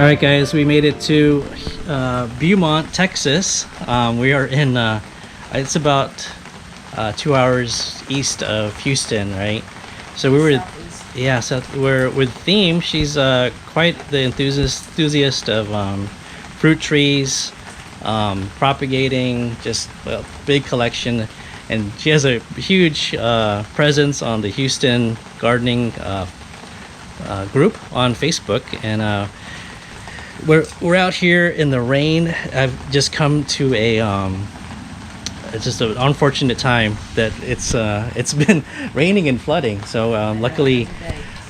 Alright guys, we made it to Beaumont, Texas. We are in, it's about 2 hours east of Houston, right? So we were, yeah, so we're with Theme. She's quite the enthusiast of fruit trees, propagating, just a big collection. And she has a huge presence on the Houston gardening group on Facebook. And we're out here in the rain. I've just come to a it's just an unfortunate time that it's been raining and flooding. So luckily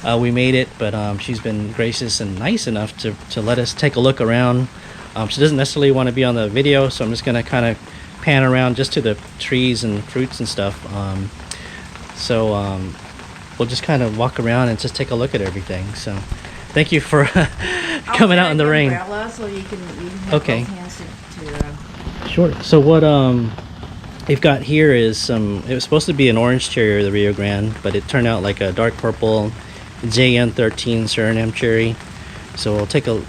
we made it, but she's been gracious and nice enough to let us take a look around. She doesn't necessarily want to be on the video, so I'm just gonna kind of pan around just to the trees and fruits and stuff. We'll just kind of walk around and just take a look at everything. So thank you for coming out in the rain. So you can have okay. both hands to Sure. So what they've got here is some. It was supposed to be an orange cherry, or the Rio Grande, but it turned out like a dark purple JN13 Suriname cherry. So we'll take a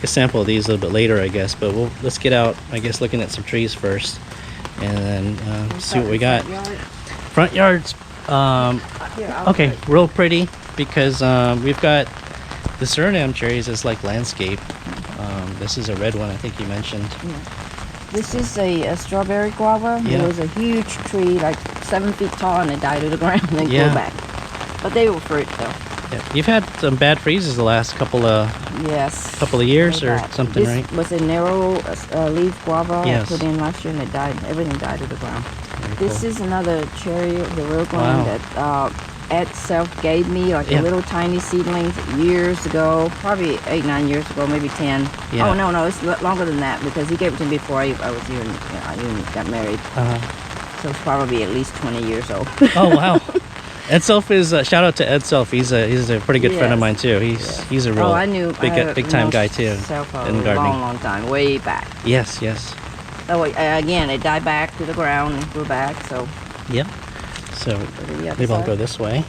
sample of these a little bit later, I guess. But let's get out, I guess, looking at some trees first, and then see what we got. Front yard's okay, real pretty, because we've got the Suriname cherries as like landscape. This is a red one, I think you mentioned. Yeah. This is a strawberry guava. Yeah. It was a huge tree, like 7 feet tall, and it died to the ground and then grew back. But they were fruit, though. Yeah. You've had some bad freezes the last couple of years or something, right? This was a narrow leaf guava I Yes. put in last year, and it died. Everything died to the ground. Very This cool. is another cherry, the real one that Ed Self gave me, like a little tiny seedlings years ago, probably 8-9 years ago, maybe 10. Yeah. Oh no, it's longer than that, because he gave it to me before I was even got married. So it's probably at least 20 years old. Oh wow. Ed Self is shout out to Ed Self. He's a pretty good friend of mine too. He's a real big time guy too in gardening. Long time, way back. Yes. So again, it died back to the ground and grew back. So Yep. So maybe I'll go this way.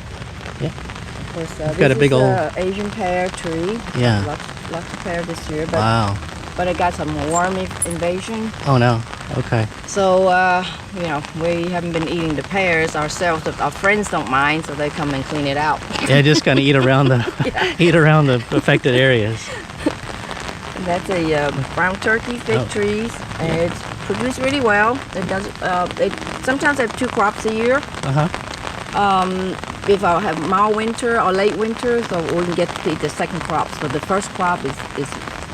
Yeah. of course, I've got a big old Asian pear tree. Yeah. Lots of pear this year, but wow. But it got some worm invasion. Oh no. Okay. So we haven't been eating the pears ourselves. Our friends don't mind, so they come and clean it out. Yeah, just kind of eat around the affected areas. And that's a brown turkey fig trees, and it's produced really well. It does. It sometimes have 2 crops a year. If I have mild winter or late winter, so we can get to eat the second crop. So the first crop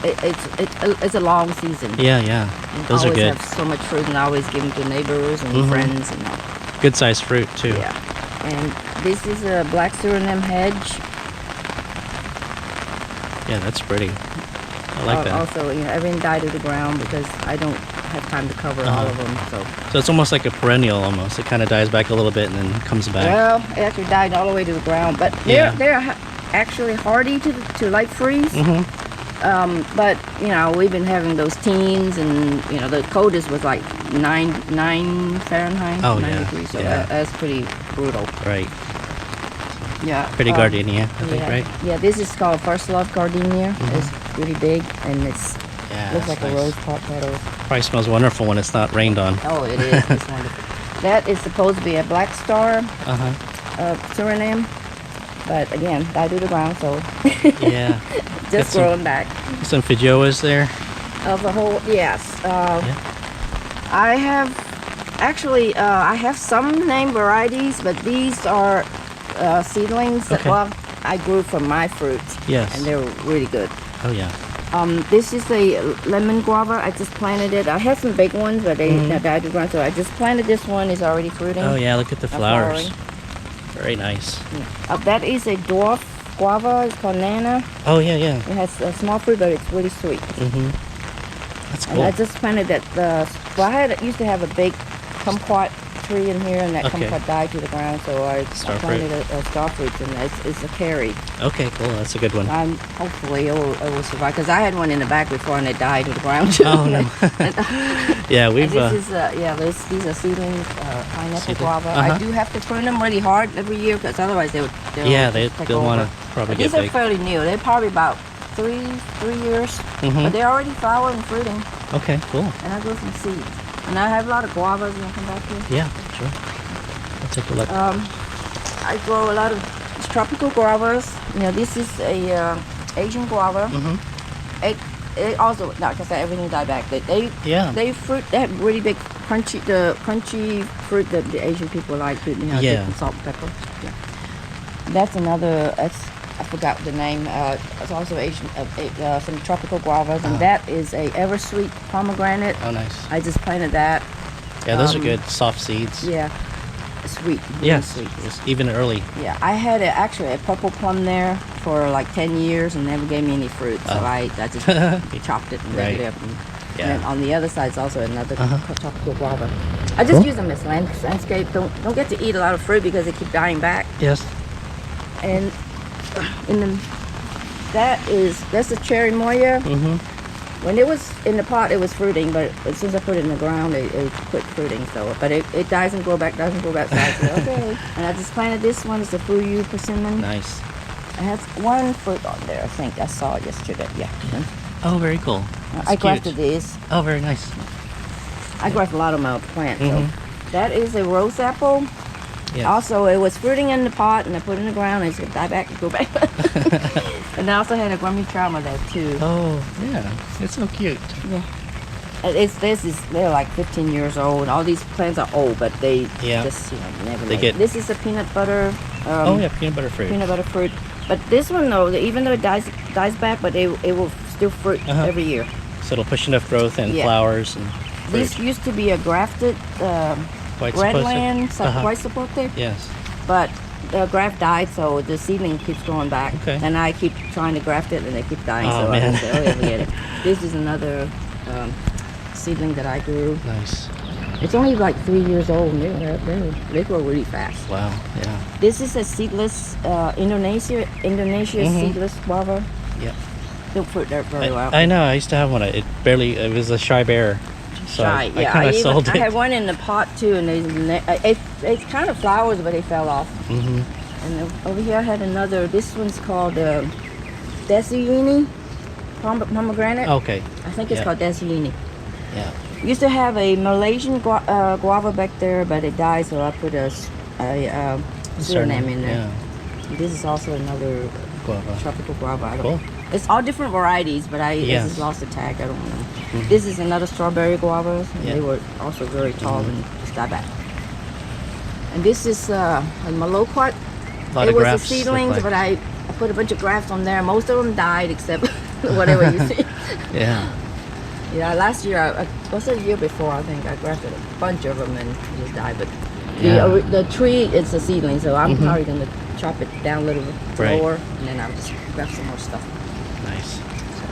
it's a long season. Yeah. Those are good. Have so much fruit, and I always give them to neighbors and friends and all. Good sized fruit too. Yeah. And this is a black Suriname hedge. Yeah, that's pretty. I like that. Also, everything died to the ground because I don't have time to cover all of them. So it's almost like a perennial almost. It kind of dies back a little bit and then comes back. Well, it actually died all the way to the ground, but they're actually hardy to light freeze. But we've been having those teens, and the coldest was like 9 Fahrenheit, 9 degrees. So that's pretty brutal. Right. Yeah. Pretty gardenia, I think, right? Yeah, this is called First Love Gardenia. It's really big, and looks like a rose pot petal. Probably smells wonderful when it's not rained on. Oh, it is. It's wonderful. That is supposed to be a black star Suriname, but again, died to the ground, so yeah. Just growing back. Some feijoas there. Of the whole, yes. I have actually I have some name varieties, but these are seedlings that I grew from my fruits. Yes. And they're really good. Oh yeah. This is a lemon guava. I just planted it. I had some big ones, but they died to the ground, so I just planted this one. It's already fruiting. Oh yeah, look at the flowers. Very nice. Yeah. That is a dwarf guava. It's called Nana. Oh yeah. It has a small fruit, but it's really sweet. That's cool. And I just planted that. Used to have a big kumquat tree in here, and that kumquat died to the ground, so I planted a star fruit, and it's a carry. Okay, cool. That's a good one. Hopefully it will survive, because I had one in the back before, and it died to the ground. Oh no. Yeah, we've. These are seedlings, pineapple guava. I do have to prune them really hard every year, because otherwise they'll want to probably get big. These are fairly new. They're probably about three years. Mhm. But they're already flowering and fruiting. Okay, cool. And I grow some seeds. And I have a lot of guavas. You want to come back here? Yeah, sure. Let's take a look. I grow a lot of tropical guavas. You know, this is a Asian guava. It also, like I said, everything died back. They fruit. They have really big crunchy fruit that the Asian people like. You know, Yeah. with salt and pepper. Yeah. That's another. I forgot the name. It's also Asian. Some tropical guavas, and that is a ever sweet pomegranate. Oh, nice. I just planted that. Yeah, those are good. Soft seeds. Yeah, sweet. Really Yes, sweet. it's even early. Yeah, I had actually a purple plum there for like 10 years and never gave me any fruit. So I just chopped it and Right. let it up. And Yeah. then on the other side is also another tropical guava. I just use them as landscape. Don't get to eat a lot of fruit because they keep dying back. Yes. And that's a cherry moya. When it was in the pot, it was fruiting, but as soon as I put it in the ground, it quit fruiting. So, but it dies and grow back, So, okay. And I just planted this one. It's a fuyu persimmon. Nice. It has one fruit on there. I think I saw it yesterday. Yeah. Oh, very cool. I grafted these. Oh, very nice. I grafted a lot of my plants. So that is a rose apple. Yes. Also, it was fruiting in the pot, and I put it in the ground, and it's gonna die back and go back. And I also had a Grammy trauma there too. Oh, yeah. It's so cute. Yeah. And they're like 15 years old. All these plants are old, but they just never. This is a peanut butter. Oh yeah, peanut butter fruit. Peanut butter fruit. But this one though, even though it dies back, but it will still fruit every year. So it'll push enough growth and flowers and fruit. This used to be a grafted White redland, sapote. white sapote. Yes. But the graft died, so the seedling keeps growing back. Okay. And I keep trying to graft it, and they keep dying. Oh, so man. I say, oh yeah, forget it. This is another seedling that I grew. Nice. It's only like 3 years old, and they grow really fast. Wow. Yeah. This is a seedless Indonesia seedless guava. Yep. Don't fruit there very well. I know. I used to have one. It was a shy bear. So I kind of sold it. I had one in the pot too, and it kind of flowers, but they fell off. And over here I had another. This one's called Desilini pomegranate. Okay. I think it's called Desilini. Yeah. Used to have a Malaysian guava back there, but it died, so I put a Suriname in there. Yeah. This is also another Guava. tropical guava. Cool. It's all different varieties, but I just lost the tag. I don't know. This is another strawberry guava. And they were also very tall and just died back. And this is a maloquat. It was a seedlings, but I put a bunch of grafts on there. Most of them died except whatever you see. Yeah. Yeah, last year, was it the year before, I think I grafted a bunch of them and just died. But the tree, it's a seedling, so I'm probably going to chop it down a little lower, and then I'll just graft some more stuff. Nice.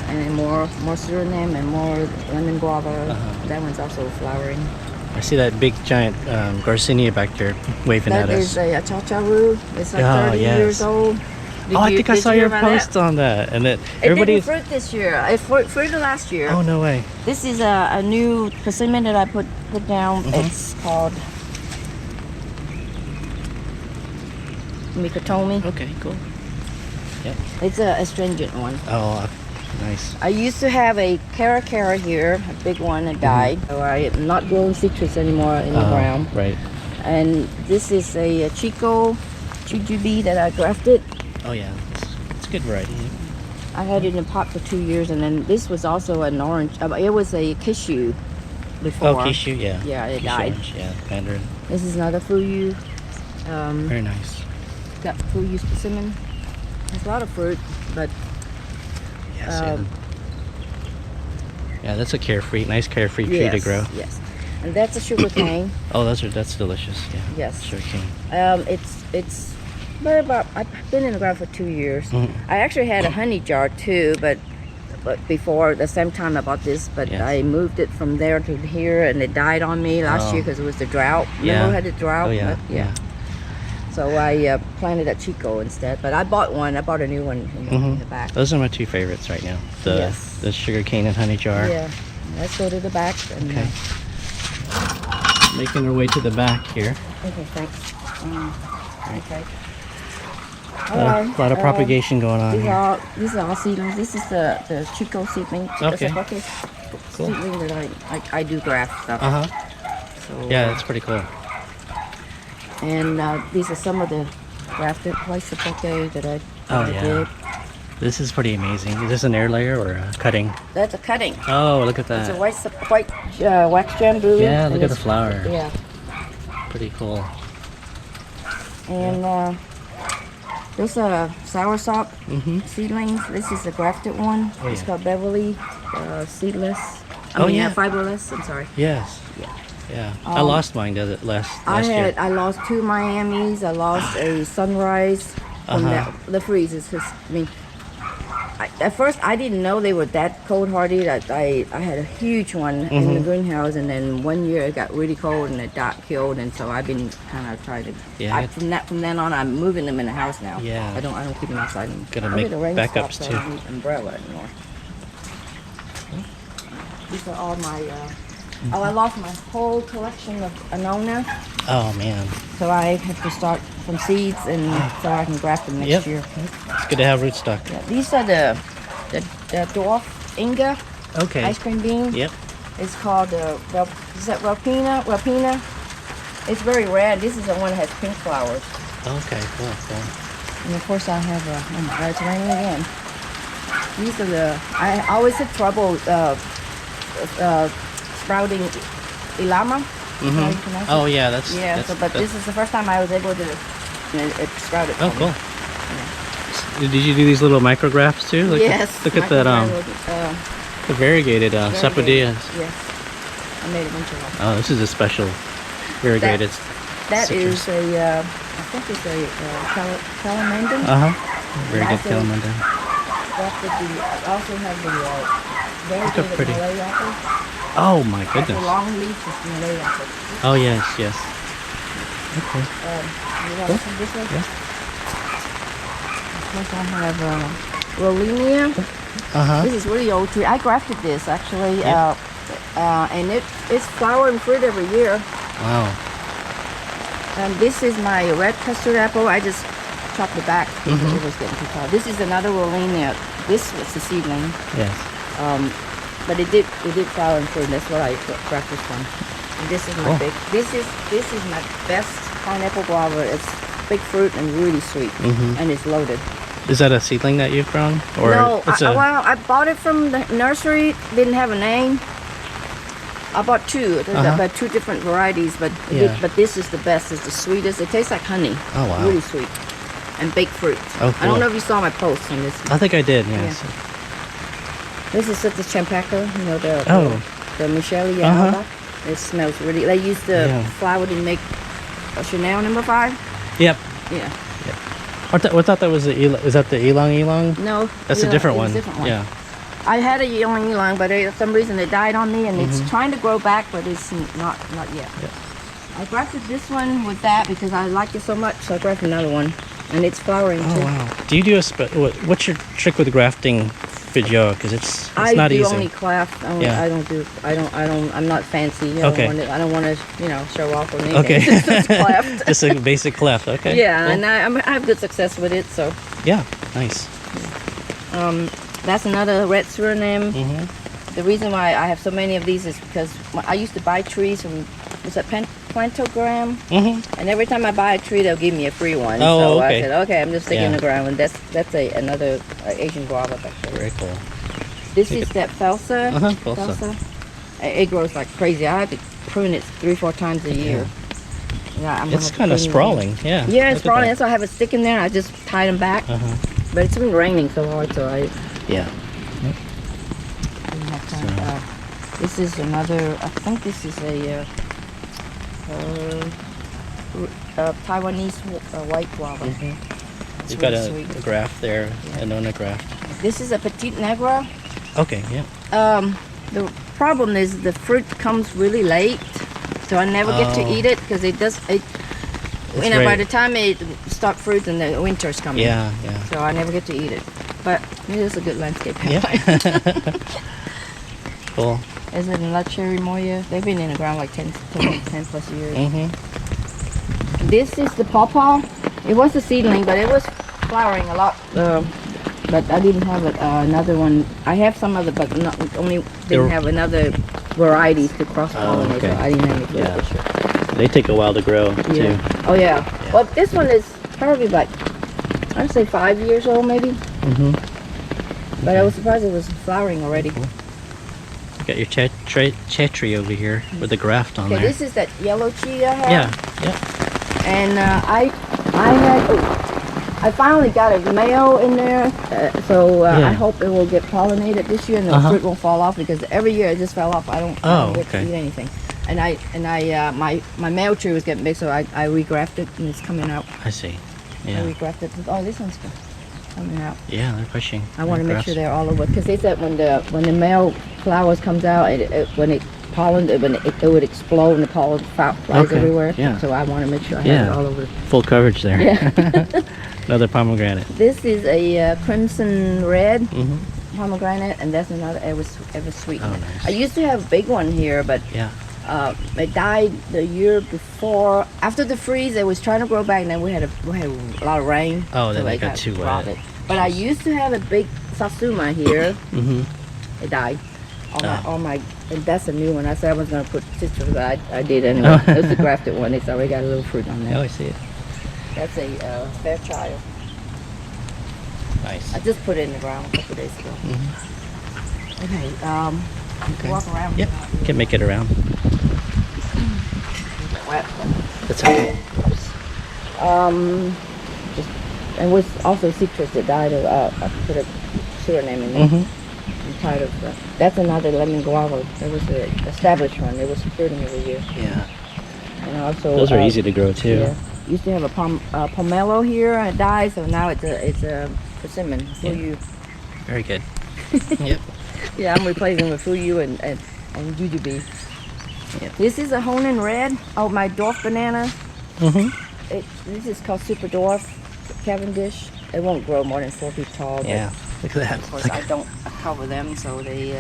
And then more Suriname and more lemon guava. That one's also flowering. I see that big giant garcinia back there waving at us. That is a achacha root. It's like 30 years old. I think I saw your post on that, and that it didn't fruit this year. It fruited last year. Oh, no way! This is a new persimmon that I put down. It's called Mikotomi. Okay, cool. Yep. It's a astringent one. Oh, nice. I used to have a cara here, a big one that died. So I am not growing citrus anymore in the ground. Right. And this is a Chico jujube that I grafted. Oh yeah, it's a good variety. I had it in a pot for 2 years, and then this was also an orange. It was a cashew before. Oh, cashew, yeah. Yeah, it Cashew died. orange, yeah, mandarin. This is another fuyu. Very nice. Got fuyu persimmon. There's a lot of fruit, but Yes. Yeah, that's a nice carefree tree to grow. Yes, and that's a sugar cane. Oh, that's delicious. Yeah. Yes. Sugar cane. It's about I've been in the ground for 2 years. I actually had a honey jar too, but before the same time I bought this, but I moved it from there to here, and it died on me last year because it was the drought. Remember we had the drought? Oh yeah. Yeah. So I planted a Chico instead, but I bought a new one in the back. Those are my two favorites right now. The sugar cane and honey jar. Yeah. Let's go to the back. And, Okay. Making our way to the back here. Okay, thanks. Okay. Alright, A lot of propagation going on here. These are all seedlings. This is the Chico seedling. Okay. Sapote seedling that I do graft stuff. So, Yeah, that's pretty cool. And these are some of the grafted white sapote that I did. This is pretty amazing. Is this an air layer or a cutting? That's a cutting. Oh, look at that. It's a white wax bamboo. Yeah, look at the flower. Yeah. Pretty cool. And those are soursop seedlings. This is a grafted one. Oh, It's yeah. called Beverly seedless. Fiberless. I'm sorry. Yes. Yeah. I lost mine last year. I lost 2 Miamis. I lost a Sunrise from the freezes. 'Cause, I mean, at first I didn't know they were that cold hardy. I had a huge one in the greenhouse, and then one year it got really cold and it got killed. And so I've been kind of trying to. Yeah. From then on, I'm moving them in the house now. Yeah. I don't keep them outside. Gotta Maybe make the rain backups, stops, so I don't need umbrella anymore. These are all my. I lost my whole collection of Annona. Oh man. So I have to start from seeds, and so I can graft them next year. It's good to have rootstock. Yeah, these are the dwarf Inga Okay. ice cream bean. Yep. It's called is that Rapina? Rapina. It's very red. This is the one that has pink flowers. Okay. Cool. And of course I have oh my God, it's raining again. These are I always have trouble sprouting ilama. Oh yeah, that's but this is the first time I was able to it sprouted. Oh, cool. Did you do these little micrographs too? Yes. Look at that the variegated sapodillas. Yes. I made a bunch of them. Oh, this is a special variegated. That citrus. is I think it's a calamandan. Very good calamandan. I also have the variegated pretty. Malay apple. Oh my The goodness. long leaf is Malay apple. Oh yes. Okay. You want to see this one? Yeah. Of course, I have Rollinia. This is really old tree. I grafted this actually, and it's flower and fruit every year. Wow. And this is my red custard apple. I just chopped the back because it was getting too tall. This is another Rollinia. This was the seedling. Yes. But it did flower and fruit. That's what I grafted from. And this is my big. This is my best pineapple guava. It's big fruit and really sweet, and it's loaded. Is that a seedling that you've grown? Or No, I bought it from the nursery. Didn't have a name. I bought 2. There's about 2 different varieties, but this is the best. It's the sweetest. It tastes like honey. Oh wow. Really sweet, and baked fruit. Oh, I cool. don't know if you saw my post on this. I think I did. Yes. This is the champaca. You know the Michelle Alba. It smells really. They use the flower to make a Chanel No. 5. Yep. Yeah. I thought that was is that the Ylang? No. That's a different one. It's a different one. Yeah. I had a ylang, but for some reason it died on me, and it's trying to grow back, but it's not yet. Yeah. I grafted this one with that because I liked it so much, so I grafted another one, and it's flowering too. Oh wow. Do you do what's your trick with grafting fidgeot? Because it's not easy. I do only cleft. I'm not fancy. I don't want to show off or anything. Okay. Just cleft. Just a basic cleft. Okay. Yeah, cool. and I have good success with it. So. Yeah. Nice. That's another red Suriname. The reason why I have so many of these is because I used to buy trees from Plantogram, and every time I buy a tree, they'll give me a free one. Oh, so okay. I said, okay, I'm just sticking in the ground, and that's another Asian guava. Very cool. This is that Felsa. Felsa. It grows like crazy. I have to prune it 3-4 times a year. Yeah, It's kind of sprawling. Yeah. Yeah, it's sprawling. That's why I have a stick in there. I just tie them back. But it's been raining so hard, so I. Yeah. This is another. I think this is a Taiwanese white guava. You've got a graft there, a Nona graft. This is a Petite Negra. Okay. Yeah. The problem is the fruit comes really late, so I never get to eat it because it does. By the time it starts fruit, and the winter's coming. Yeah. So I never get to eat it. But it is a good landscape. Yeah. Cool. Is it in La Cherry Moya? They've been in the ground like 10 plus years. This is the pawpaw. It was a seedling, but it was flowering a lot, but I didn't have another one. I have some other, but only didn't have another varieties to cross pollinate. okay. So I didn't have any Yeah. this year. They take a while to grow too. Yeah. Oh yeah. Well, this one is probably like I'd say 5 years old maybe. Mm-hmm. But I was surprised it was flowering already. Cool. You got your chetri over here with the graft on Okay, there. this is that yellow chia I have. Yeah. And I finally got a male in there, so I hope it will get pollinated this year and the fruit won't fall off because every year it just fell off. I don't get to eat anything. And my male tree was getting big, so I regrafted and it's coming out. I see. I Yeah. regrafted. Oh, this one's coming out. Yeah, they're pushing. I want to make sure they're all over because they said when the male flowers comes out, when it would explode and the pollen flies everywhere. Yeah. So I want to make sure I have it all over. Full coverage there. Yeah. Another pomegranate. This is a crimson red Mm-hmm. pomegranate, and that's another ever sweet. Oh, nice. I used to have a big one here, but Yeah. it died the year before. After the freeze, it was trying to grow back, and then we had a lot of rain. Oh, then so it got too wet. rotted. But I used to have a big satsuma here. Mm-hmm. It died. Oh. All my, and that's a new one. I said I was going to put citrus, but I did anyway. It's the grafted one. It's already got a little fruit on there. Oh, I see it. That's a Fairchild. Nice. I just put it in the ground a couple days ago. Mm-hmm. Okay, walk around. Yep. Can make it around. Wet. That's okay. And was also citrus that died. I put a pseudonym in there. Mm-hmm. I'm tired of that. That's another lemon guava. That was an established one. It was fruiting every year. Yeah. And also Those are easy to grow too. Yeah. Used to have a pomelo here and it died, so now it's a persimmon. Fuyu. Very good. Yep. Yeah, I'm replacing with fuyu and jujube. Yep. This is a Honan red. Oh, my dwarf banana. Mm-hmm. This is called super dwarf Cavendish. It won't grow more than 4 feet tall. Yeah. Look at that. Of course, I don't cover them, so they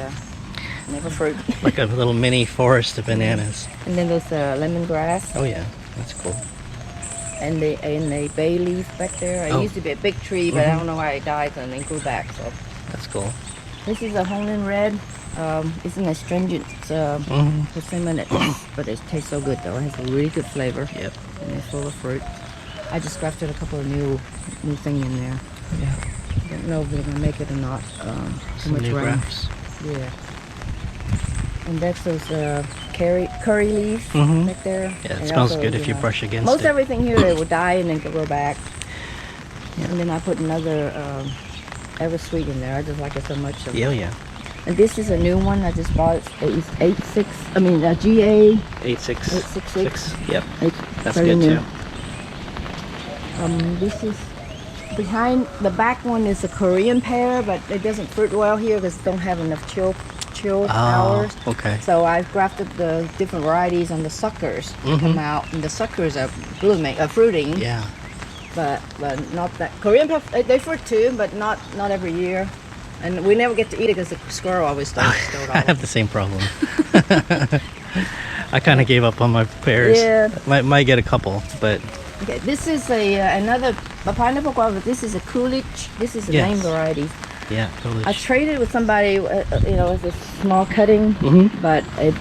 never fruit. Like a little mini forest of bananas. And then there's lemongrass. Oh yeah, that's cool. And the bay leaf back there. It used to be a big tree, but I don't know why it died and then grew back. So That's cool. this is a Honan red. It's an astringent persimmon, but it tastes so good though. It has a really good flavor. Yep. And it's full of fruit. I just grafted a couple of new thing in there. Yeah. I don't know if they're gonna make it or not. Too Some much new rain. grafts. Yeah. And that's those curry leaves back there. Yeah, it And smells also, good if you brush against most it. everything here it will die and then grow back. Yeah. And then I put another Eversweet in there. I just like it so much. So. Yeah, yeah. And this is a new one I just bought. It's GA 866. Yep. It's That's very good new. too. This is behind the back one is a Korean pear, but it doesn't fruit well here because it don't have enough chill hours. Okay. So I've grafted the different varieties on the suckers to come out, and the suckers are fruiting. Yeah. But not that Korean pear. They fruit too, but not every year. And we never get to eat it because the squirrel always stole it all. I have the same problem. I kind of gave up on my pears. Yeah. Might get a couple, but Okay, this is another pineapple guava. This is a Coolidge. This is a Yes. name variety. yeah, totally. I traded with somebody, with a small cutting, but it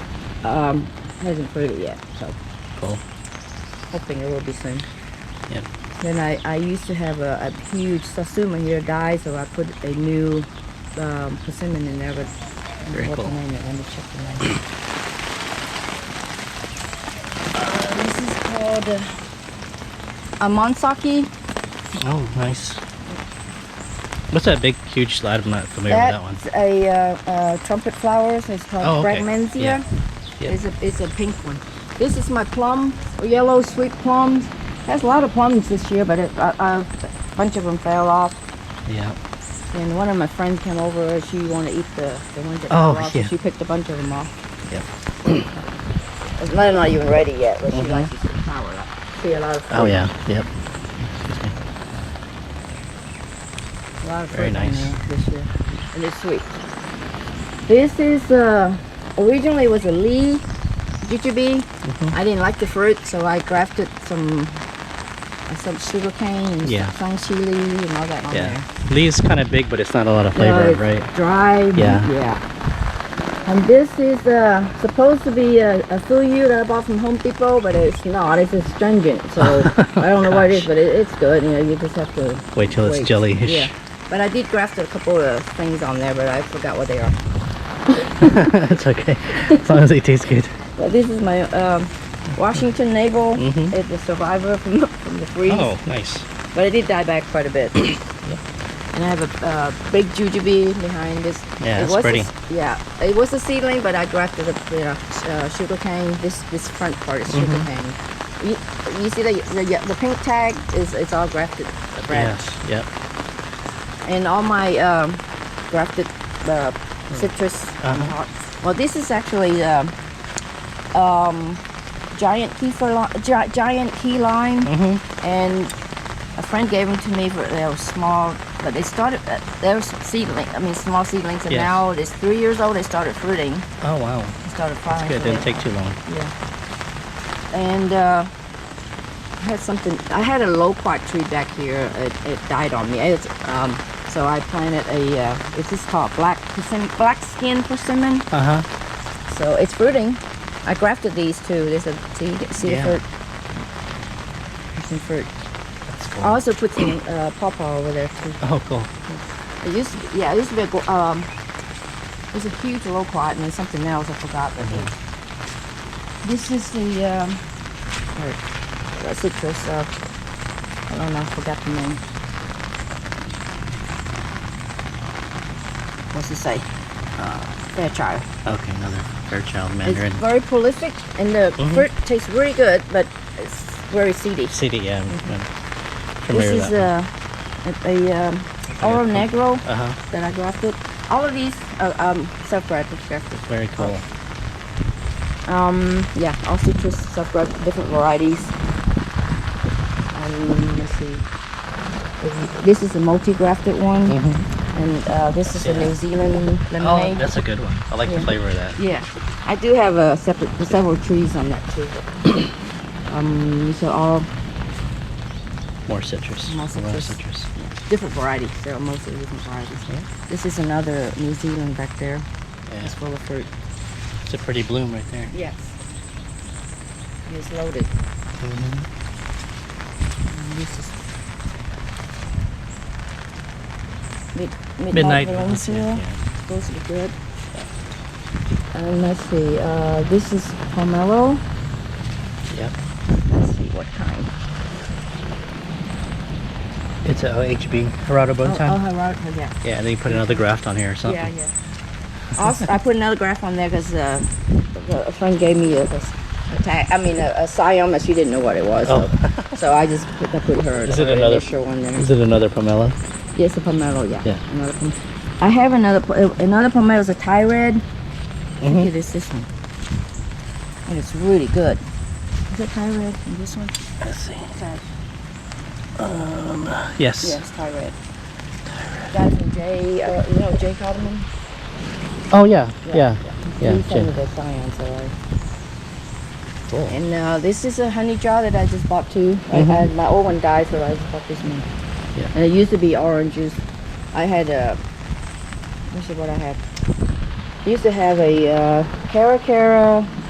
hasn't fruited yet. So Cool. hoping it will be soon. Yep. Then I used to have a huge satsuma here died, so I put a new persimmon in there. But Very what's cool. the name? Let me check the name. This is called Amansaki. Oh, nice. What's that big, huge slide? I'm not familiar with that one. That's a trumpet flowers. It's called Oh, okay. Fragmentia. Yeah. Yep. It's a pink one. This is my plum, yellow sweet plums. Has a lot of plums this year, but a bunch of them fell off. Yeah. And one of my friends came over. She wanted to eat the ones that Oh, fell off, yeah. so she picked a bunch of them off. Yep. They're not even ready yet, but she likes to see the flower. See a lot of fruit. Oh yeah. Yep. A lot of Very fruit in nice. there this year, and it's sweet. This is originally was a Lee jujube. I didn't like the fruit, so I grafted some some sugar cane and Yeah. some chili and all that on Yeah. there. Leaves kind of big, but it's not a lot of flavor, It's right? Dry. Yeah. Yeah. And this is supposed to be a fuyu that I bought from Home Depot, but it's not. It's astringent, so I don't know what it is, Gosh. but it's good. You know, you just have to Wait till it's jellyish. Yeah. But I did graft a couple of things on there, but I forgot what they are. It's okay, as long as they taste good. Well, this is my Washington navel. Mhm. It's a survivor from the freeze. Oh, nice. But it did die back quite a bit. And I have a big jujube behind this. Yeah, It that's was pretty. It was a seedling, but I grafted a sugar cane. This front part is sugar cane. You see the pink tag it's all grafted branch. Yes. Yep. And all my grafted citrus. Well, this is actually giant key lime, and a friend gave them to me for they were small, but they started they were small seedlings, and Yes. now it's 3 years old. They started fruiting. Oh wow. They started flowering. Good. Didn't take too long. Yeah. And I had a loquat tree back here. It died on me. So I planted it's just called black skin persimmon. So it's fruiting. I grafted these too. There's a see the fruit. There's some fruit. That's cool. I also put some pawpaw over there too. Oh, cool. It used to be, there's a huge loquat and then something else I forgot. But this is the citrus. I don't know. I forgot the name. What's it say? Fairchild. Okay, another Fairchild mandarin. It's very prolific, and the fruit tastes really good, but it's very seedy. CD, yeah. I'm familiar This with is that. a oro negro Uh-huh. that I grafted. All of these are self-grafted. Very cool. Yeah, all citrus self-grafted, different varieties. Let's see. This is a multi-grafted one, and this is a New Zealand Oh, lemonade. that's a good one. I like the flavor of that. Yeah, I do have several trees on that too. These are all More citrus. More A lot of citrus. citrus. different varieties. There are mostly different varieties. Yeah. This is another New Zealand back there. Yeah. It's full of fruit. It's a pretty bloom right there. Yes. It's loaded. And this is midnight Valencia. Valencia. Yeah. Supposed to be good. And let's see. This is pomelo. Yep. Let's see what kind. It's a HB, Gerardo Bonton. Oh, yeah. Yeah, and then you put another graft on here or something. Yeah, yeah. Also, I put another graph on there because a friend gave me a Siam, and she didn't know what it was. So I just put her Is it another initial one there. Is it another pomelo? Yes, a pomelo, yeah. Yeah. Another I have another pomelo, is a Thai red. I think it is this one. And it's really good. Is it Thai red in this one? Let's see. Thai. Yes. Yes, Thai red. Guys from Jay, you know Jay Cotterman? Oh yeah. Yeah. Yeah. He sent me Jim. the Siam, so I... Cool. And this is a honey jar that I just bought too. My old one died, so I just bought this one. Yeah. And it used to be orange juice. I had let's see what I had. I used to have a cara,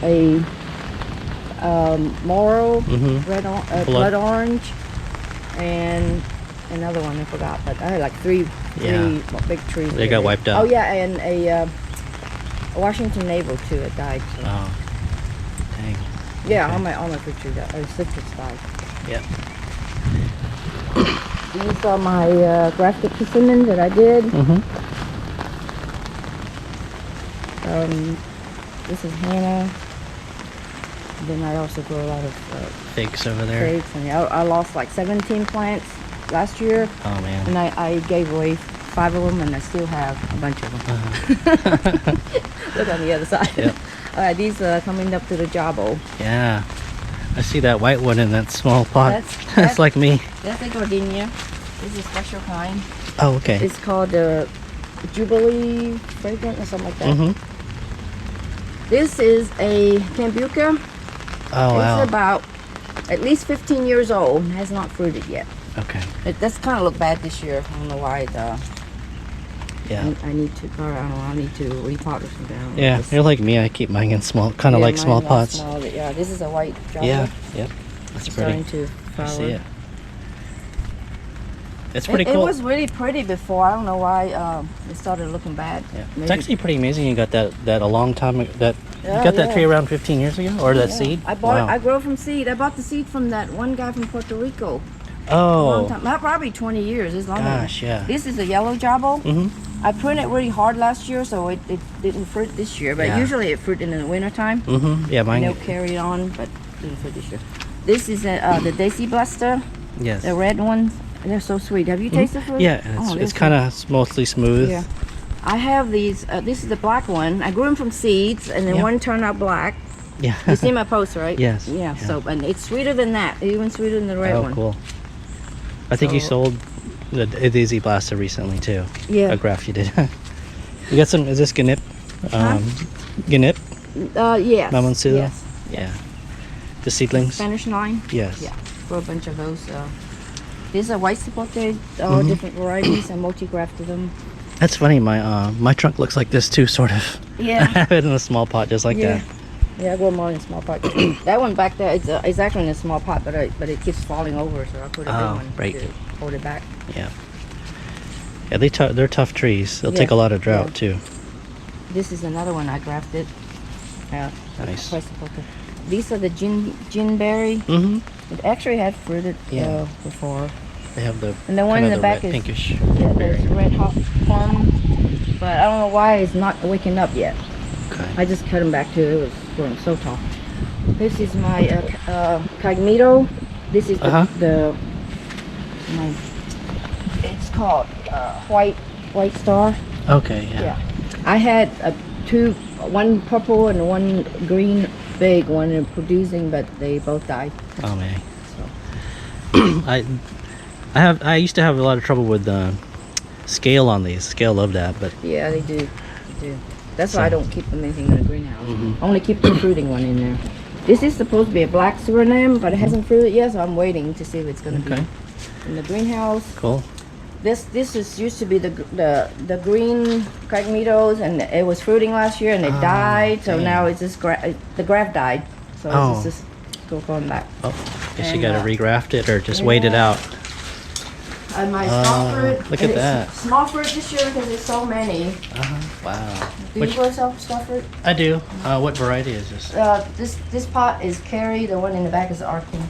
a Moro, blood orange, and another one I forgot. But I had like three big trees. They got wiped out. Oh yeah, and a Washington navel too. It died. So. Oh. Dang. Yeah, Okay. all my fruit trees died. Citrus died. Yep. These are my grafted persimmon that I did. This is Hannah. Then I also grow a lot of Figs over there. figs. And I lost like 17 plants last year. Oh man. And I gave away 5 of them, and I still have a bunch of them. Look on the other side. Yep. All right, these are coming up to the jabo. Yeah. I see that white one in that small pot. That's- That's like me. That's a gardenia. This is a special kind. Oh, okay. It's called Jubilee fragrant or something like that. This is a cambuca. Oh, wow. It's about at least 15 years old. Has not fruited yet. Okay. It does kind of look bad this year. I don't know why. Yeah. I need to. I don't know. I need to repot or something. Yeah, you're like me. I keep mine in small, kind of like small pots. Small, yeah, this is a white java. Yeah. Yep. That's pretty. Starting to flower. I see it. It's pretty cool. It was really pretty before. I don't know why it started looking bad. Yeah. Maybe. It's actually pretty amazing. You got that a long time ago. You got that yeah. tree around 15 years ago, or that seed. I bought. Wow. I grow from seed. I bought the seed from that one guy from Puerto Rico. Oh. A long time. Not probably 20 years. It's longer. Gosh, yeah. This is a yellow jabo. Mm-hmm. I printed it really hard last year, so it didn't fruit this year. But Yeah. usually it fruit in the winter time. Mm-hmm. Yeah, mine. And they'll carry it on, but didn't fruit this year. This is the Daisy Blaster, Yes. the red ones. They're so sweet. Have you tasted fruit? Yeah, Oh, it's they're kind of mostly smooth. Yeah. I have these. This is the black one. I grew them from seeds, and then Yeah. one turned out black. Yeah. You see my post, right? Yes. Yeah. Yeah. So, and it's sweeter than that. Even sweeter than the red Oh, one. cool. I think you So- sold the Daisy Blaster recently too. Yeah. A graph you did. You got some? Is this Ganip? Huh? Ganip? Yes. Mamonsudo? Yes. Yeah. The seedlings? Spanish 9. Yes. Yeah. Grow a bunch of those. These are white sapote, all different varieties. I multi-grafted them. That's funny. My trunk looks like this too, sort of. I Yeah. have it in a small pot, just like Yeah. that. Yeah, I grow them all in a small pot. That one back there, it's actually in a small pot, but it keeps falling over, so I put a big Oh, one right. to hold it back. Yeah. Yeah, they're tough trees. They'll Yeah, take a lot of drought yeah. too. This is another one I grafted. Yeah. Nice. White sapote. These are the gin berry. Mm-hmm. It actually had fruited Yeah. Before. They have the And the one in kinda the back red, is pinkish. yeah, berry. there's red hot plum, but I don't know why it's not waking up yet. Okay. I just cut them back to it was growing so tall. This is my caimito. This is my. It's called white star. Okay. Yeah. Yeah. I had one purple and one green big one and producing, but they both died. Oh man. So. I used to have a lot of trouble with scale on these. Scale loved that, but Yeah, they do. They do. That's So- why I don't keep anything in the greenhouse. I only keep the fruiting one in there. This is supposed to be a black Suriname, but it hasn't fruited yet, so I'm waiting to see if it's going to Okay. be in the greenhouse. cool. This is used to be the green caimitos, and it was fruiting last year, and it died. So dang. now it's just the graft died. So Oh. it's just going back. Oh, guess you And, gotta regraft it or just wait it yeah. out. And my small fruit. look and at that. it's Small fruit this year because there's so many. Wow. Do you grow small fruit? I do. What variety is this? This pot is Carrie. The one in the back is Arkin.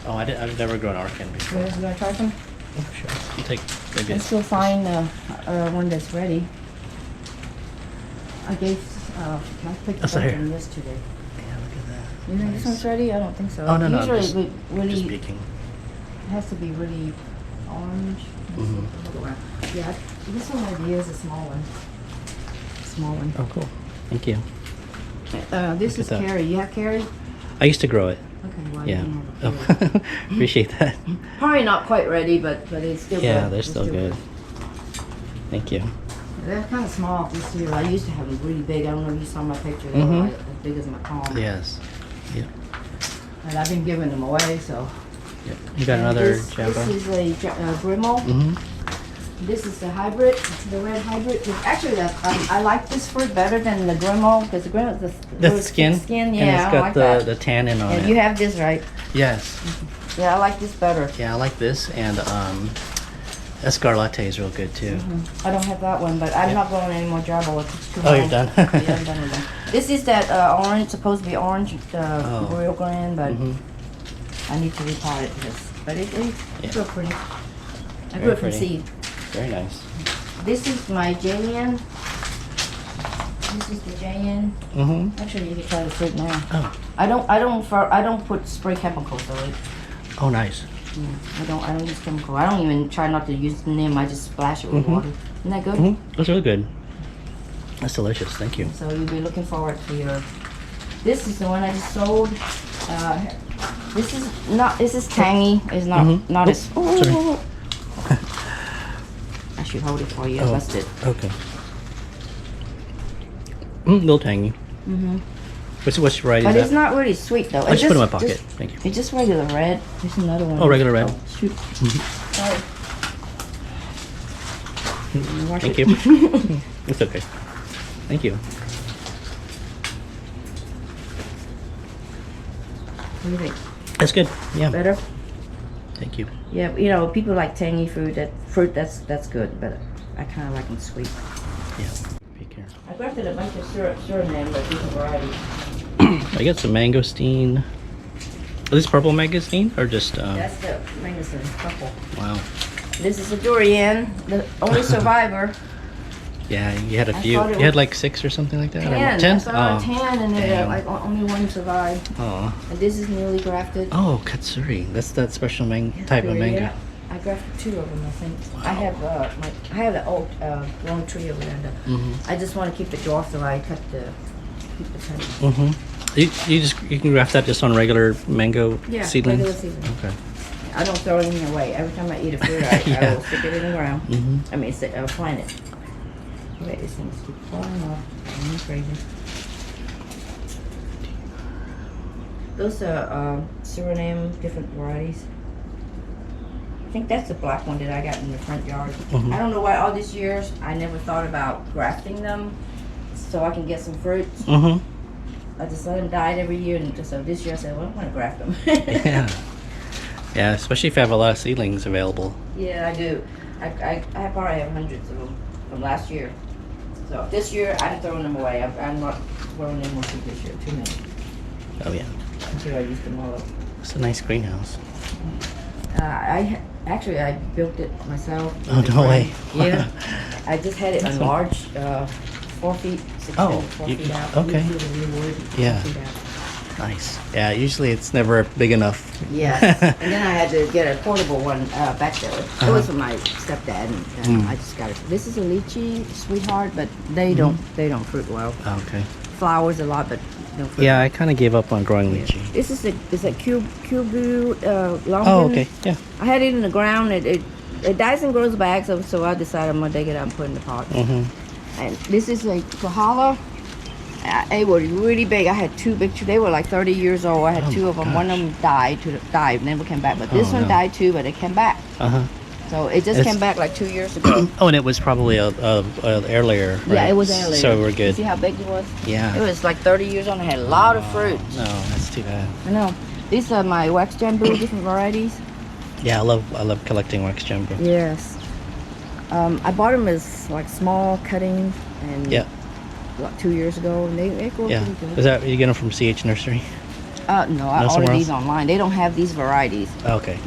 Oh, I've never grown Arkin before. You gonna try some? Oh, sure. I'll take maybe. I'm still find one that's ready. I gave I picked That's up here. one yesterday. Yeah, look at that. You think this one's ready? I don't think so. Oh, no, Usually just- we really Just speaking. it has to be really orange. Mhm. Yeah, this one maybe is a small one. Small one. Oh, cool. Thank you. This is at that. Carrie. You have Carrie? I used to grow it. Okay, well, Yeah. you don't have a Carrie. Oh, appreciate that. Probably not quite ready, but it's still Yeah, good. they're It's still good. Thank you. They're kind of small this year. I used to have them really big. I don't know if you saw my picture. They Mhm. were like as big as my palm. Yes. Yep. And I've been giving them away, so. Yep. You got And another this jamba? is a Grimmel. Mm-hmm. This is the hybrid, the red hybrid. Actually, I like this fruit better than the Grimmel because the Grimmel is The really skin? Skin, yeah, And it's I got like that. the tannin on Yeah, it. you have this right. Yes. Yeah, I like this better. Yeah, I like this, and Escarlate is real good too. I don't have that one, but I'm not growing any more jabo. It's too Oh, you're long. done? Yeah, I'm done with them. This is that orange, supposed to be orange, Oh. Royal Grand, but Mhm. I need to repot it. But it's Yeah. real pretty. I Very grew it from pretty. seed. Very nice. This is my Jayan. This is the Jayan. Mm-hmm. Actually, you can try the fruit now. Oh. I don't put spray chemicals on it. Oh, nice. Yeah, I don't use chemical. I don't even try not to use the name. I just splash it with Mhm. water. Isn't that good? Mm-hmm. That's really good. That's delicious. Thank you. So you'll be looking forward to your. This is the one I just sold. This is tangy. It's not Mhm. not as. Sorry. I should hold it for you. I Oh. busted. Okay. A little tangy. Mm-hmm. Which variety But is it's that? not really sweet though. I'll just put it in my pocket. Thank you. It's just regular red. There's another one. Oh, regular red. Oh, shoot. Sorry. Wash Thank it. you. It's okay. Thank you. What do you think? That's good. Yeah. Better? Thank you. Yeah, people like tangy fruit. That's good, but I kind of like them sweet. Yeah. Be careful. I grafted a bunch of Suriname, but different varieties. I got some mangosteen. Are these purple mangosteen or just? That's the mangosteen purple. Wow. This is a durian, the only survivor. Yeah, you had a I few. thought it You had was like 6 or something like that. 10. 10? I saw 10, and then damn. like only one survived. Oh. And this is newly grafted. Oh, katsuri. That's that special type of mango. Yeah. I grafted 2 of them, I think. I have I have the old long tree over there. I just want to keep the dwarf, so I keep the tiny. You can graft that just on regular mango Yeah, seedlings. regular seedlings. Okay. I don't throw anything away. Every time I eat a fruit, I Yeah. will stick it in the ground. I mean, plant it. Wait, these things keep falling off. I'm crazy. Those are Suriname, different varieties. I think that's the black one that I got in the front yard. I don't know why all these years I never thought about grafting them so I can get some fruits. I just let them die every year, and so this year I said, well, I'm going to graft them. Yeah. Yeah, especially if you have a lot of seedlings available. Yeah, I do. I probably have hundreds of them from last year. So this year I'm throwing them away. I'm not throwing any more seed this year. Too many. Oh yeah. I'm sure I used them all up. It's a nice greenhouse. I built it myself. Oh, no way. Yeah. I just had it enlarged, 4 feet, 6 Oh, feet, 4 you- feet out. okay. You see the real wood, 4 Yeah. feet out. Nice. Yeah, usually it's never big enough. Yes. And then I had to get a portable one back there. It was from my stepdad, and I just got it. This is a lychee, sweetheart, but they don't fruit well. Oh, okay. Flowers a lot, but don't fruit. Yeah, I kind of gave up on growing lychee. This is a cubu long. Oh, okay. Yeah. I had it in the ground. It dies and grows back, so I decided I'm gonna take it out and put it in the pot. And this is a kohala. It was really big. I had 2 big trees. They were like 30 years old. I had 2 of them. gosh. One of them died, never came back. But this Oh, one no. died too, but it came back. So it just It's- came back like 2 years ago. Oh, and it was probably a air layer, right? Yeah, it was earlier. So we're good. See how big it was? Yeah. It was like 30 years old. And it had a lot of fruit. No, that's too bad. I know. These are my wax jambu, different varieties. Yeah, I love collecting wax jumbo. Yes. I bought them as like small cuttings, and Yeah. what, 2 years ago, and they grow Yeah. pretty good. Is that you get them from CH Nursery? No, I ordered somewhere these else? online. They don't have these varieties. Okay.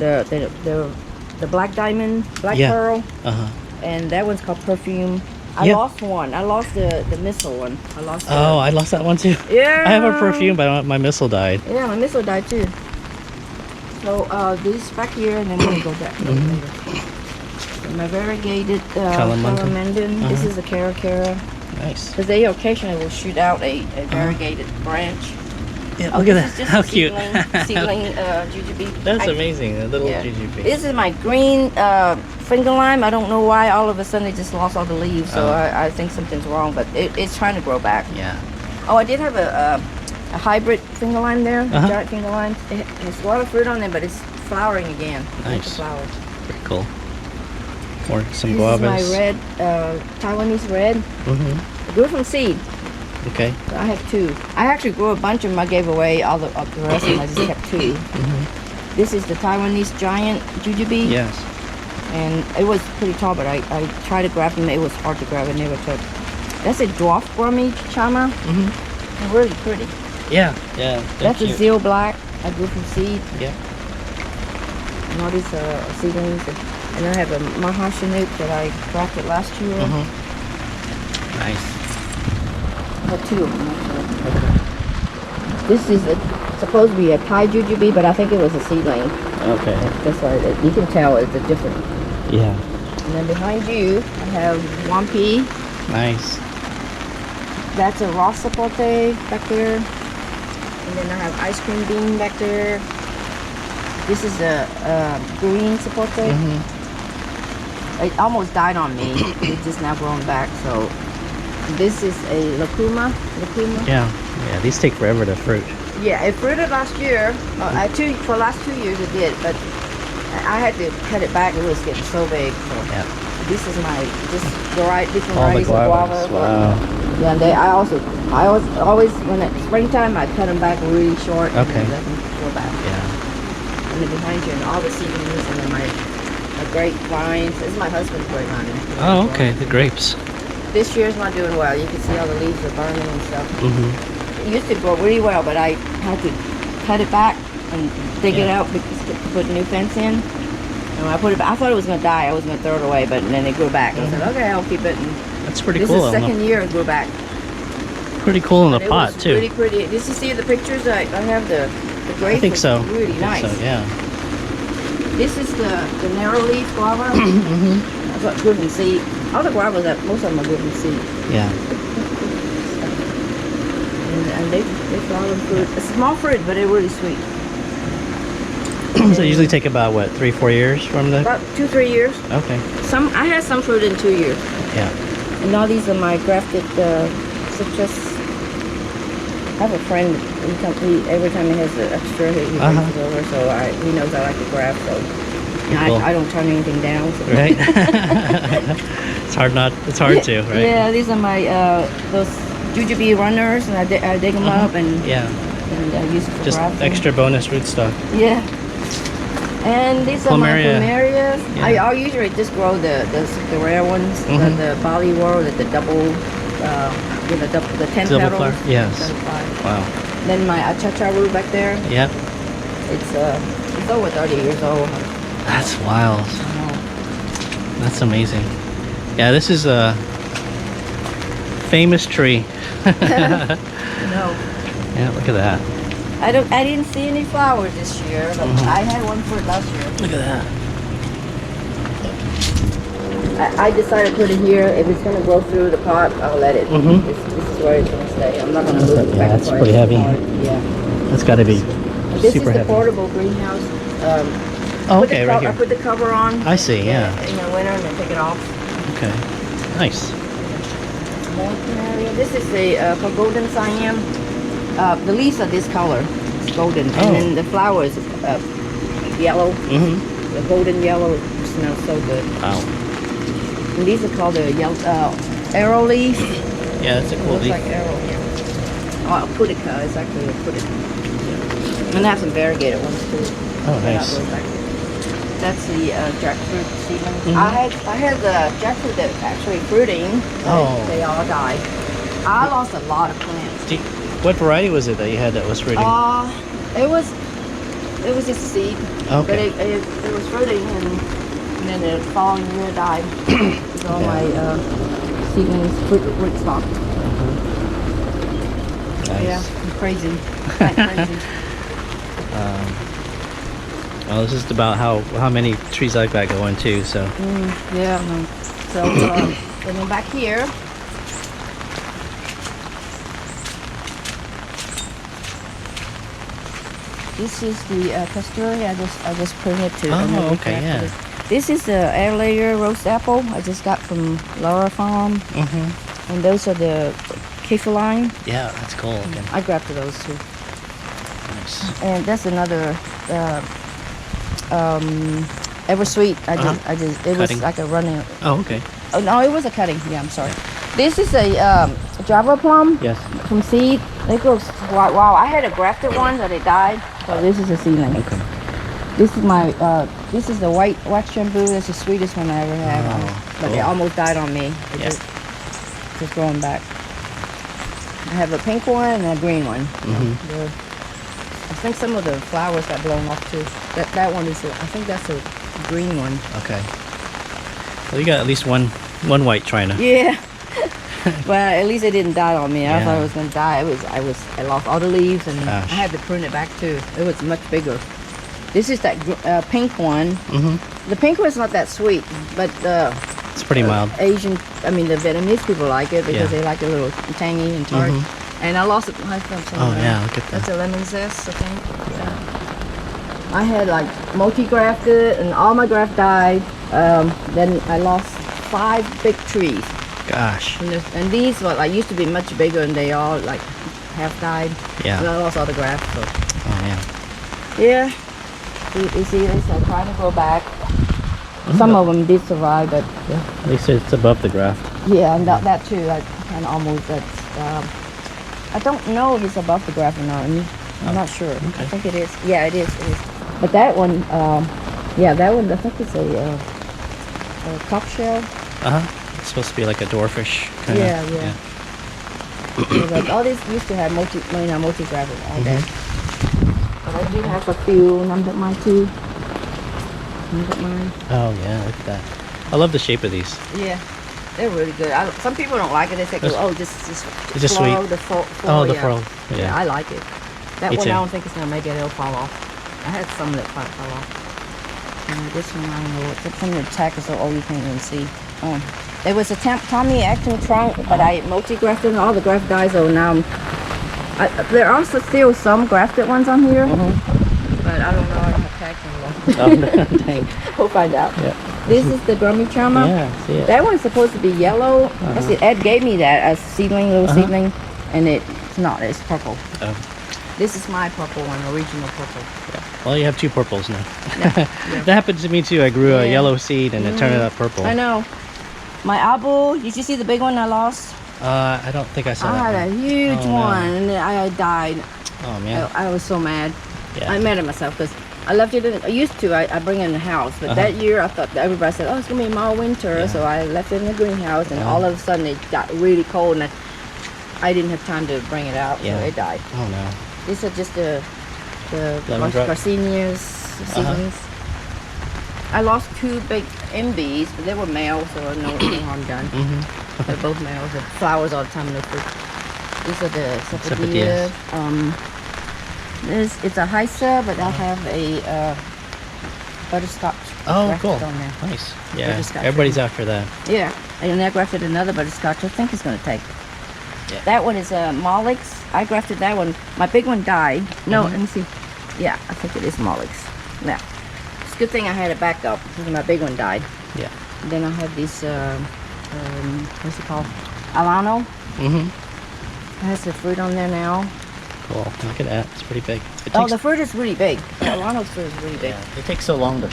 The black diamond, black Yeah. pearl, Uh-huh. and that one's called perfume. I Yeah. lost one. I lost the missile one. I lost. Oh, I lost that one too. Yeah. I have a perfume, but my missile died. Yeah, my missile died too. So these back here, and then we'll go back later. So my variegated calamendin. This is a cara. Nice. Because they occasionally will shoot out a variegated branch. Yeah, look at that. This is just How a cute. seedling jujube. That's amazing. A little jujube. This is my green finger lime. I don't know why all of a sudden they just lost all the leaves, so I think something's wrong, but it's trying to grow back. Yeah. Oh, I did have a hybrid finger lime there, giant finger lime. It has a lot of fruit on there, but it's flowering again. Nice. Flowers. Pretty cool. Or some This guavas. is my red, Taiwanese red. I grew from seed. Okay. So I have 2. I actually grew a bunch of them. I gave away all the rest of them. I just kept 2. This is the Taiwanese giant jujube. Yes. And it was pretty tall, but I tried to grab them. It was hard to grab. I never took. That's a dwarf brummy chama. They're really pretty. Yeah. Yeah. That's a Zeal Black. I grew from seed. Yeah. And all these seedlings. And I have a Maha Chinook that I grafted last year. Nice. I have 2 of them. Actually. This is supposed to be a Thai jujube, but I think it was a seedling. Okay. That's why you can tell it's a different. Yeah. And then behind you, I have Wampi. Nice. That's a raw sapote back there. And then I have ice cream bean back there. This is a green sapote. It almost died on me. It's just now growing back. So this is a lacuma. Yeah. Yeah, these take forever to fruit. Yeah, it fruited last year. For the last 2 years it did, but I had to cut it back. It was getting so big. So Yeah. this is different All the varieties of guavas. guava. Wow. Yeah, and I always when it's springtime I cut them back really short. Okay. And let them go back. Yeah. And then behind you and all the seedlings and then my grapevines. This is my husband's grapevine. Oh, okay. The grapes. This year's not doing well. You can see all the leaves are burning and stuff. Mm-hmm. It used to grow really well, but I had to cut it back and dig it out because to put a new fence in. And when I put it back, I thought it was going to die. I was going to throw it away, but then it grew back. I said, okay, I'll keep it. And That's pretty this cool. is the second year it grew back. Pretty cool in the But pot it was too. really pretty. Did you see the pictures? I have the grapes. I think so. Really I think nice. So, yeah. This is the narrow leaf guava. Mm-hmm. That's what good and seed. All the guavas, most of them are good and seed. Yeah. And they flower and fruit. It's small fruit, but they're really sweet. So they usually take about what, 3-4 years from the. About 2-3 years. Okay. I had some fruit in 2 years. Yeah. And all these are my grafted citrus. I have a friend. Every time he has an extra, he brings it over. So he knows I like to graft. So Cool. I don't turn anything down. So. Right. It's hard to, right? Yeah, these are my those jujube runners, and I dig them up and Yeah. I use it for Just grafting. extra bonus root stock. Yeah. And these are my Plumeria. plumerias. Yeah. I'll usually just grow the rare ones, Mhm. the Bali world, the double, the 10 Double petals. flower, yes. instead of 5. Wow. Then my achacha root back there. Yeah. It's over 30 years old. That's wild. That's amazing. Yeah, this is a famous tree. No. Yeah, look at that. I didn't see any flowers this year, but I had one fruit last year. Look at that. I decided to put it here. If it's going to grow through the pot, I'll let it. Mhm. This is where it's going to stay. I'm not going to move it back Yeah, and that's forth. pretty heavy. Yeah. That's got to be This super is the heavy. portable greenhouse. Oh, okay, right I here. put the cover on. I see, yeah. In the winter and then take it off. Okay. Nice. This is for golden cyan. The leaves are this color. It's golden. Oh. And then the flowers yellow. Mm-hmm. The golden yellow smells so good. Wow. And these are called the yellow, arrow leaf. Yeah, that's a It cool looks leaf. like arrow, yeah. Oh, pudica. It's actually a pudica. And I have some variegated ones too. Oh, nice. That's the jackfruit seedlings. Mhm. I had the jackfruit that actually fruiting. Oh. They all died. I lost a lot of plants. What variety was it that you had that was fruiting? It was just a seed. But Okay. it was fruiting and then the following year died. So all my seedlings, fruit stock. Nice. Yeah, crazy. Quite crazy. Well, this is about how many trees like that go in too. So Yeah. No. So and then back here. This is the castoria. I just put it to. Oh, okay, yeah. This is the air layer roast apple I just got from Laura Farm, and those are the kefir. yeah, that's cool. Looking. I grabbed those too. Nice. And that's another Eversweet. It was Cutting. like a running. Oh, okay. Oh no, it was a cutting. Yeah, I'm sorry. This is a Java plum Yes. from seed. They grow. Wow, I had a grafted one that it died. So this is a seedling. Okay. This is my this is the white wax shampoo. That's the sweetest one I ever had. Oh, But it cool. almost died on me. It Yeah. just growing back. I have a pink one and a green one. I think some of the flowers got blown off too. That one is I think that's a green one. Okay. Well, you got at least one white China. Yeah. Well, at least it didn't die on me. I Yeah. thought it was gonna die. I lost all the leaves and Gosh. I had to prune it back too. It was much bigger. This is that pink one. The pink one's not that sweet, but It's pretty mild. the Vietnamese people like it because Yeah. they like it a little tangy and tart. And I lost it. I found some, Oh, yeah, look at That's that. a lemon zest, I think. Yeah. I had like multi-grafted and all my graft died. Then I lost 5 big trees. Gosh. And these were like used to be much bigger and they all like half died. Yeah. And I lost all the grafts. So. Oh man. Yeah. You see this? I'm trying to grow back. Some of them did survive, but Yeah. At least it's above the graft. yeah, and that too. I kind of almost that's. I don't know if it's above the graft or not. I'm not sure. Okay. I think it is. Yeah, it is. It is. But that one, yeah, that one. I think it's a cup shell. It's supposed to be like a dwarfish kind Yeah, of. yeah. Like all these used to have multi-gravel all day. But I do have a few. None but mine too. None but mine. Oh yeah, look at that. I love the shape of these. Yeah, they're really good. Some people don't like it. They say, "Oh, just It's just sweet. the foil." Oh, the yeah. furl. Yeah, Yeah. I like it. That Me one too. I don't think it's gonna make it. It'll fall off. I had some that fell off. And this one I don't know. It's from the attack, so you can't even see. There was a Tommy Action trunk, but I multi-grafted and all the graft died. So now there are still some grafted ones on here, but I don't know. I don't have tags anymore. Oh, no, dang. We'll find out. Yeah. This is the garmichama. Yeah, see it. That one's supposed to be yellow. That's it. Ed gave me that as seedling, little seedling, and it's not. It's purple. Oh. This is my purple one, original purple. Well, you have two purples now. Yeah. That happened to me too. I grew a Yeah. yellow seed and it turned out purple. I know. My apple, did you see the big one I lost? I don't think I saw I that had a one. huge Oh, no. one, and then I died. Oh man. I was so mad. Yeah. I mad at myself because I left it in, I used to, I bring it in the house, but that year I thought everybody said, oh, it's going to be mild winter, Yeah. so I left it in the greenhouse, and all of a sudden it got really cold, and I didn't have time to bring it out, Yeah. so it died. Oh no. These are just the Lemon drop? garcinias seedlings. I lost two big MBs, but they were male, so no harm done. They're both males. They have flowers all the time in the fruit. These are the sapote. It's a hysa, but I have a butterscotch Oh, grafted cool. on there. Nice. Yeah. Butterscotch. Everybody's after that. Yeah, and I grafted another butterscotch. I think it's going to take. Yeah. That one is a Molix. I grafted that one. My big one died. No, let me see. Yeah, I think it is Molix. Yeah. It's a good thing I had a backup because my big one died. Yeah. And then I have these, what's it called? Alano. It has the fruit on there now. Cool. Look at that. It's pretty big. It Oh, takes, the fruit is really big. The Alano's fruit is really big. yeah, it takes so long to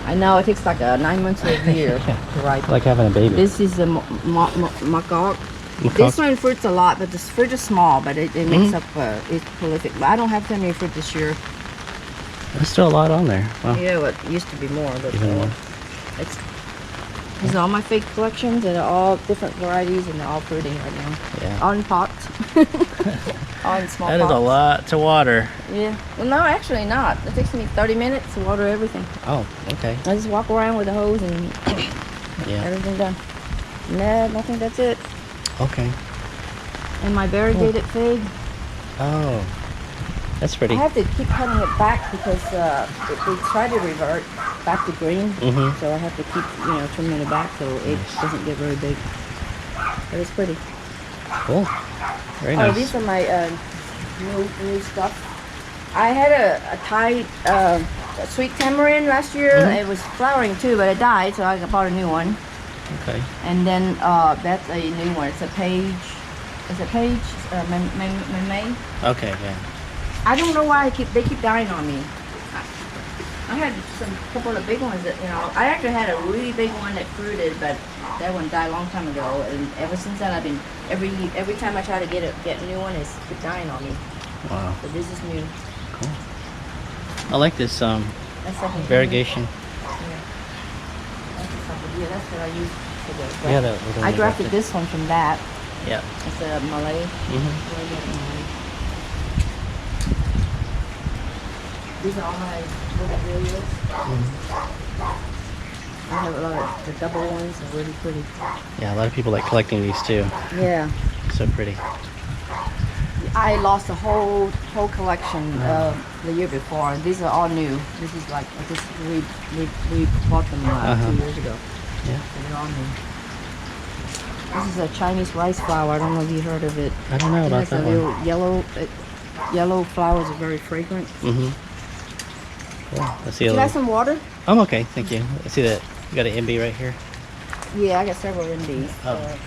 I know, it takes like 9 months to a year to ripen. like having a baby. This is a macaque. This one fruits a lot, but this fruit is small, but it makes up, it's prolific. But I don't have that many fruit this year. There's still a lot on there. Wow. Yeah, well, it used to be more, but Even more. These are all my fake collections, and they're all different varieties, and they're all fruiting right now. Yeah. All in pots. All in small That pots. is a lot to water. Yeah. Well, no, actually not. It takes me 30 minutes to water everything. Oh, okay. I just walk around with a hose and Yeah. everything done. No, I think that's it. Okay. And my variegated fig, Oh, that's pretty. I have to keep cutting it back because they try to revert back to green. So I have to keep, trimming it back so it doesn't get very big. But it's pretty. Cool. Very Oh, nice. these are my new stuff. I had a Thai sweet tamarind last year. It was flowering too, but it died, so I bought a new one. Okay. And then that's a new one. It's a Page. Is it Page? May? Okay, yeah. I don't know why they keep dying on me. I had couple of big ones that, I actually had a really big one that fruited, but that one died a long time ago. And ever since then, I've been, every time I try to get a new one, it's keep dying on me. Wow. So this is new. Cool. I like this That's like a variegation. Yeah, that's what I use for the Yeah, that was I grafted this one from that. Yeah. It's a Malay. These are all my bougainvilleas. I have a lot of the double ones. They're really pretty. Yeah, a lot of people like collecting these too. Yeah. So pretty. I lost a whole collection the year before. These are all new. This is like we bought them 2 years ago. Yeah. So they're all new. This is a Chinese rice flower. I don't know if you heard of it. I don't know It about has that a one. little yellow flowers are very fragrant. Cool. Let's see. Would you like some water? I'm okay, thank you. I see that you got an MB right here. Yeah, I got several in these. Oh.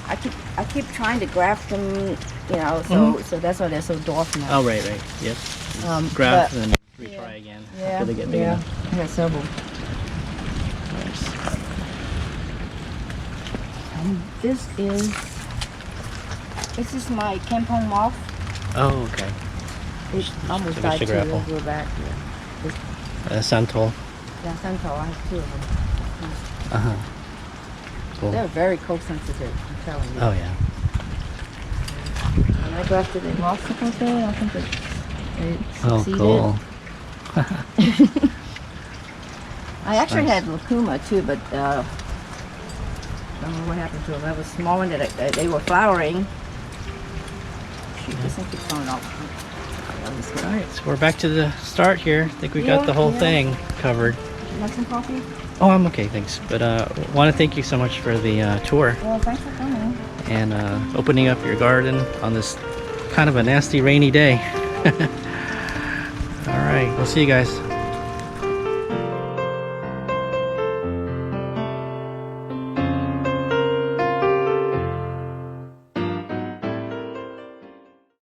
I keep trying to graft them, you know, so that's why they're so dwarf now. Oh, right. Yep. Graft and then retry again after they get big enough. I have several. Nice. And this is my campong moth. Oh, okay. It almost Give died us a 2 grapple. years ago back. Yeah. Santol. Yeah, Central, I have 2 of them. Uh-huh. Cool. They're very co-sensitive, I'm telling you. Oh, yeah. When I grafted a popsicle there, I think it succeeded. Oh, cool. I actually Nice. had leucuma too, but I don't know what happened to them. That was small one that they were flowering. Shoot, this thing keeps going off. All right, so we're back to the start here. I think we got the whole thing covered. You want some coffee? Oh, I'm okay, thanks. But want to thank you so much for the tour Well, thanks for coming. and opening up your garden on this kind of a nasty rainy day. All right, we'll see you guys.